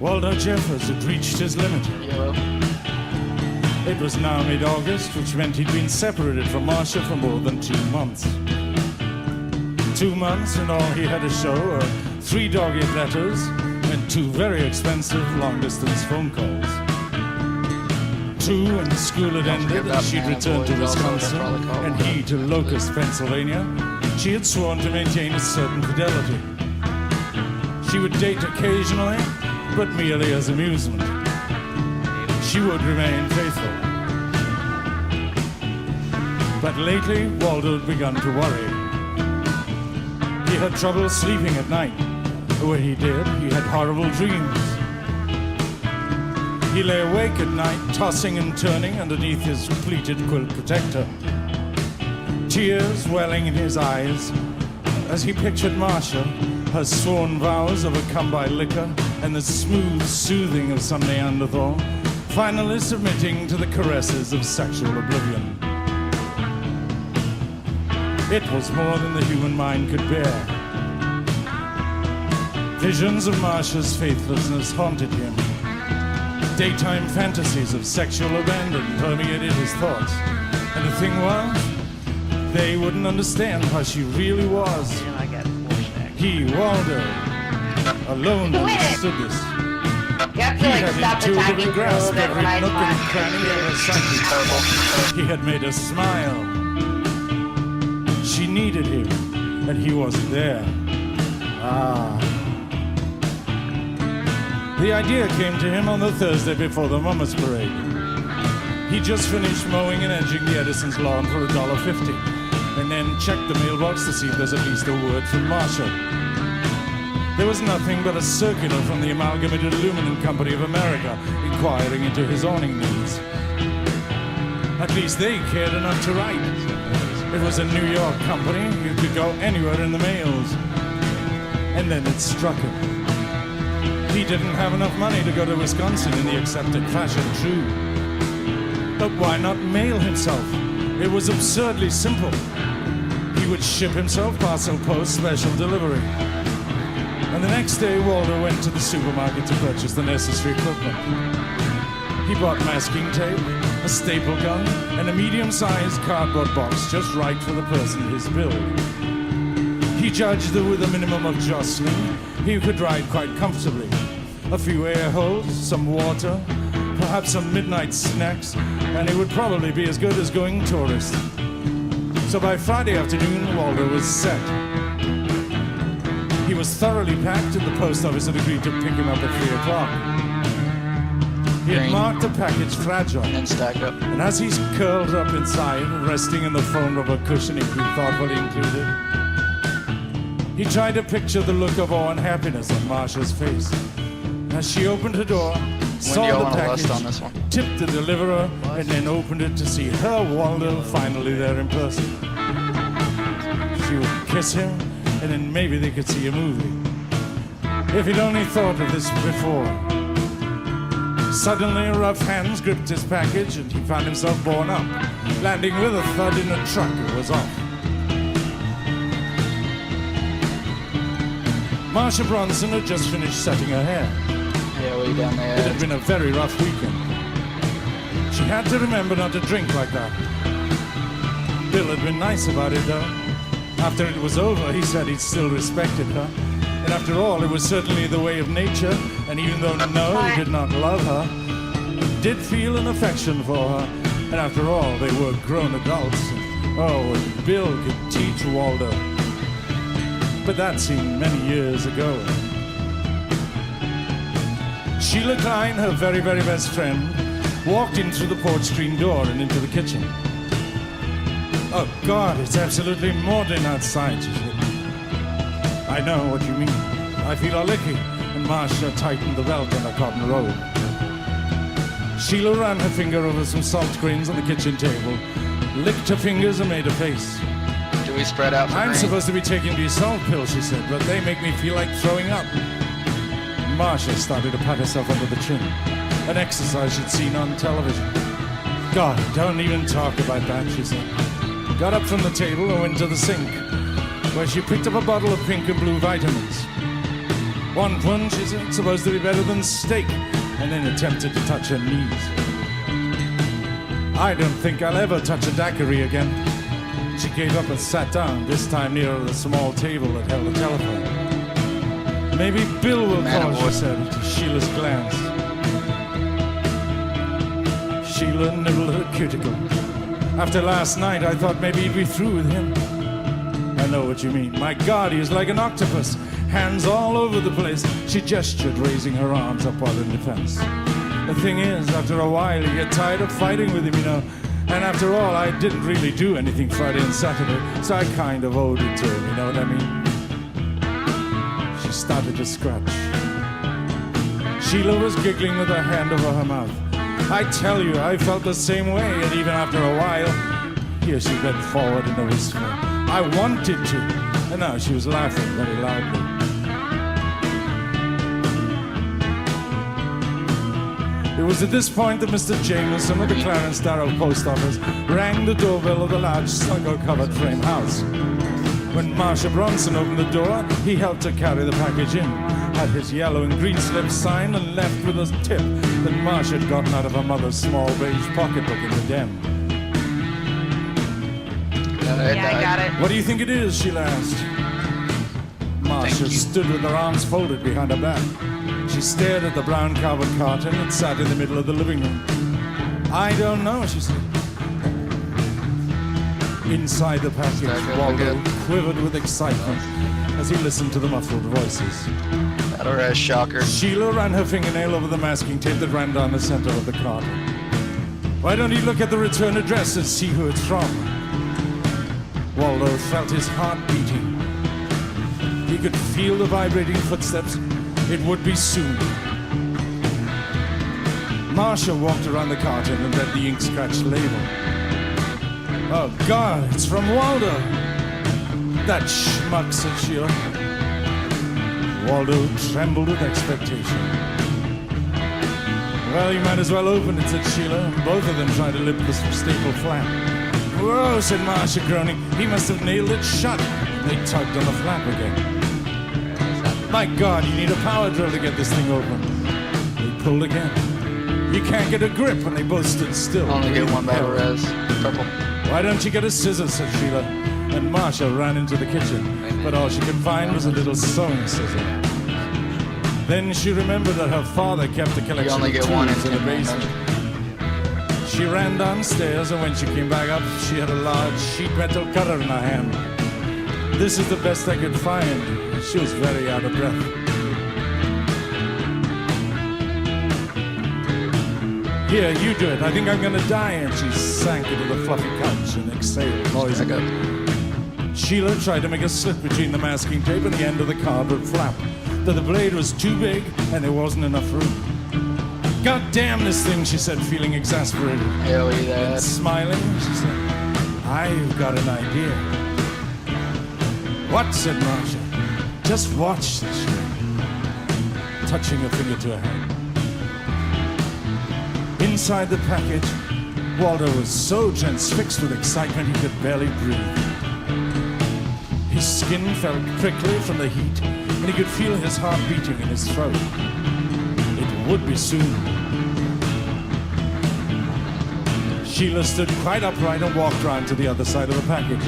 Waldo Jeffers had reached his limit. Yellow. It was now mid-August, which meant he'd been separated from Marcia for more than 2 months. 2 months, and all he had to show are 3 dog-eared letters and 2 very expensive long-distance phone calls. 2 when school had ended and she'd returned to Wisconsin, and he to Locust, Pennsylvania. She had sworn to maintain a certain fidelity. She would date occasionally, but merely as amusement. She would remain faithful. But lately, Waldo had begun to worry. He had trouble sleeping at night. When he did, he had horrible dreams. He lay awake at night, tossing and turning underneath his pleated quilt protector. Tears welling in his eyes as he pictured Marcia, her sworn vows overcome by liquor and the smooth soothing of some Neanderthal, finally submitting to the caresses of sexual oblivion. It was more than the human mind could bear. Visions of Marcia's faithlessness haunted him. Daytime fantasies of sexual abandon permeated his thoughts. And the thing was, they wouldn't understand how she really was. He, Waldo, alone understood this. You have to like stop attacking for a little bit when I talk. He had made her smile. She needed him, and he wasn't there. The idea came to him on the Thursday before the Mummers Parade. He just finished mowing and edging the Edison's lawn for $1.50, and then checked the mailbox to see if there's at least a word from Marcia. There was nothing but a circular from the Amalgamated Aluminum Company of America inquiring into his awning needs. At least they cared enough to write. It was a New York company. You could go anywhere in the mails. And then it struck him. He didn't have enough money to go to Wisconsin in the accepted fashion, true. But why not mail himself? It was absurdly simple. He would ship himself parcel post special delivery. And the next day, Waldo went to the supermarket to purchase the necessary equipment. He bought masking tape, a staple gun, and a medium-sized cardboard box just right for the person his build. He judged that with a minimum of jostling, he could ride quite comfortably. A few air holes, some water, perhaps some midnight snacks, and it would probably be as good as going tourist. So by Friday afternoon, Waldo was set. He was thoroughly packed, and the post office had agreed to pick him up at 3 o'clock. He had marked the package fragile, And stacked up. and as he's curled up inside, resting in the foam rubber cushioning he thoughtfully included, he tried to picture the look of awe and happiness on Marcia's face. As she opened her door, saw the package, on this one. tipped the deliverer, and then opened it to see her Waldo finally there in person. She would kiss him, and then maybe they could see a movie. If he'd only thought of this before. Suddenly, rough hands gripped his package, and he found himself borne up, landing with a thud in a truck and was off. Marcia Bronson had just finished setting her hair. Yeah, way down there. It had been a very rough weekend. She had to remember not to drink like that. Bill had been nice about it, though. After it was over, he said he'd still respected her. And after all, it was certainly the way of nature, and even though no, he did not love her, he did feel an affection for her. And after all, they were grown adults. Oh, and Bill could teach Waldo. But that seemed many years ago. Sheila Klein, her very, very best friend, walked in through the porch screen door and into the kitchen. Oh, God, it's absolutely maudlin outside, she said. I know what you mean. I feel all licky. And Marcia tightened the belt on her cotton robe. Sheila ran her finger over some salt grains on the kitchen table, licked her fingers and made a face. Do we spread out for I'm green? supposed to be taking these salt pills, she said, but they make me feel like throwing up. Marcia started to pat herself under the chin, an exercise she'd seen on television. God, don't even talk about that, she said. Got up from the table and went to the sink, where she picked up a bottle of pink and blue vitamins. One punch isn't supposed to be better than steak, and then attempted to touch her knees. I don't think I'll ever touch a daiquiri again. She gave up and sat down, this time near the small table that held the telephone. Maybe Bill will call, she said, to Sheila's glance. Sheila nibbled her cuticle. After last night, I thought maybe he'd be through with him. I know what you mean. My God, he is like an octopus. Hands all over the place. She gestured, raising her arms upward in defense. The thing is, after a while, you get tired of fighting with him, you know. And after all, I didn't really do anything Friday and Saturday, so I kind of owed it to him, you know what I mean? She started to scratch. Sheila was giggling with her hand over her mouth. I tell you, I felt the same way, and even after a while, here she bent forward in a whisper. I wanted to, and now she was laughing very loudly. It was at this point that Mr. Jameson of the Clarence Darrow post office rang the doorbell of the large stucco-covered frame house. When Marcia Bronson opened the door, he helped her carry the package in, had his yellow and green slip signed, and left with a tip that Marcia had gotten out of her mother's small beige pocketbook in the den. Yeah, I got it. What do you think it is? Sheila asked. Marcia stood with her arms folded behind her back. She stared at the brown carpet carton that sat in the middle of the living room. I don't know, she said. Inside the package, Waldo quivered with excitement as he listened to the muffled voices. That or a shocker. Sheila ran her fingernail over the masking tape that ran down the center of the carton. Why don't you look at the return address and see who it's from? Waldo felt his heart beating. He could feel the vibrating footsteps. It would be soon. Marcia walked around the carton and read the ink-scratched label. Oh, God, it's from Waldo. That schmuck, said Sheila. Waldo trembled with expectation. Well, you might as well open it, said Sheila. Both of them tried to lift the staple flap. Whoa, said Marcia, groaning. He must have nailed it shut. They tugged on the flap again. My God, you need a power drill to get this thing open. They pulled again. You can't get a grip, and they both stood still. Only get one battle res. Purple. Why don't you get a scissor, said Sheila. And Marcia ran into the kitchen, but all she could find was a little sewing scissor. Then she remembered that her father kept a collection of tools in the basement. She ran downstairs, and when she came back up, she had a large sheet metal cutter in her hand. This is the best I could find. She was very out of breath. Here, you do it. I think I'm gonna die. And she sank into the fluffy couch and exhaled noisily. Sheila tried to make a slit between the masking tape and the end of the cardboard flap. But the blade was too big and there wasn't enough room. God damn this thing, she said, feeling exasperated. Hell yeah. And smiling, she said, I've got an idea. What? Said Marcia. Just watch, said Sheila, touching her finger to her hand. Inside the package, Waldo was so transfixed with excitement he could barely breathe. His skin felt prickly from the heat, and he could feel his heart beating in his throat. It would be soon. Sheila stood quite upright and walked round to the other side of the package.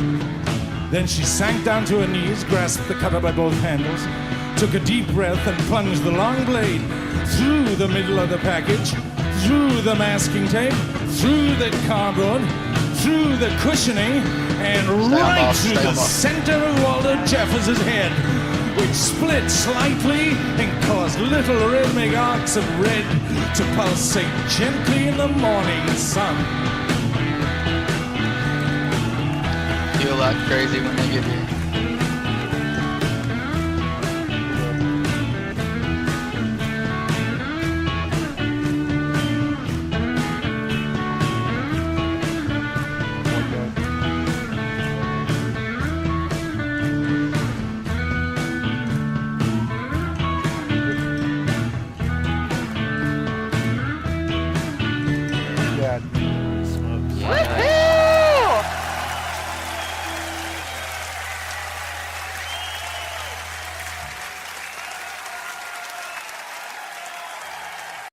Then she sank down to her knees, grasped the cutter by both handles, took a deep breath, and plunged the long blade through the middle of the package, through the masking tape, through the cardboard, through the cushioning, and right through the center of Waldo Jeffers' head, which split slightly and caused little rhythmic arcs of red to pulsate gently in the morning sun. Feel like crazy when they get here.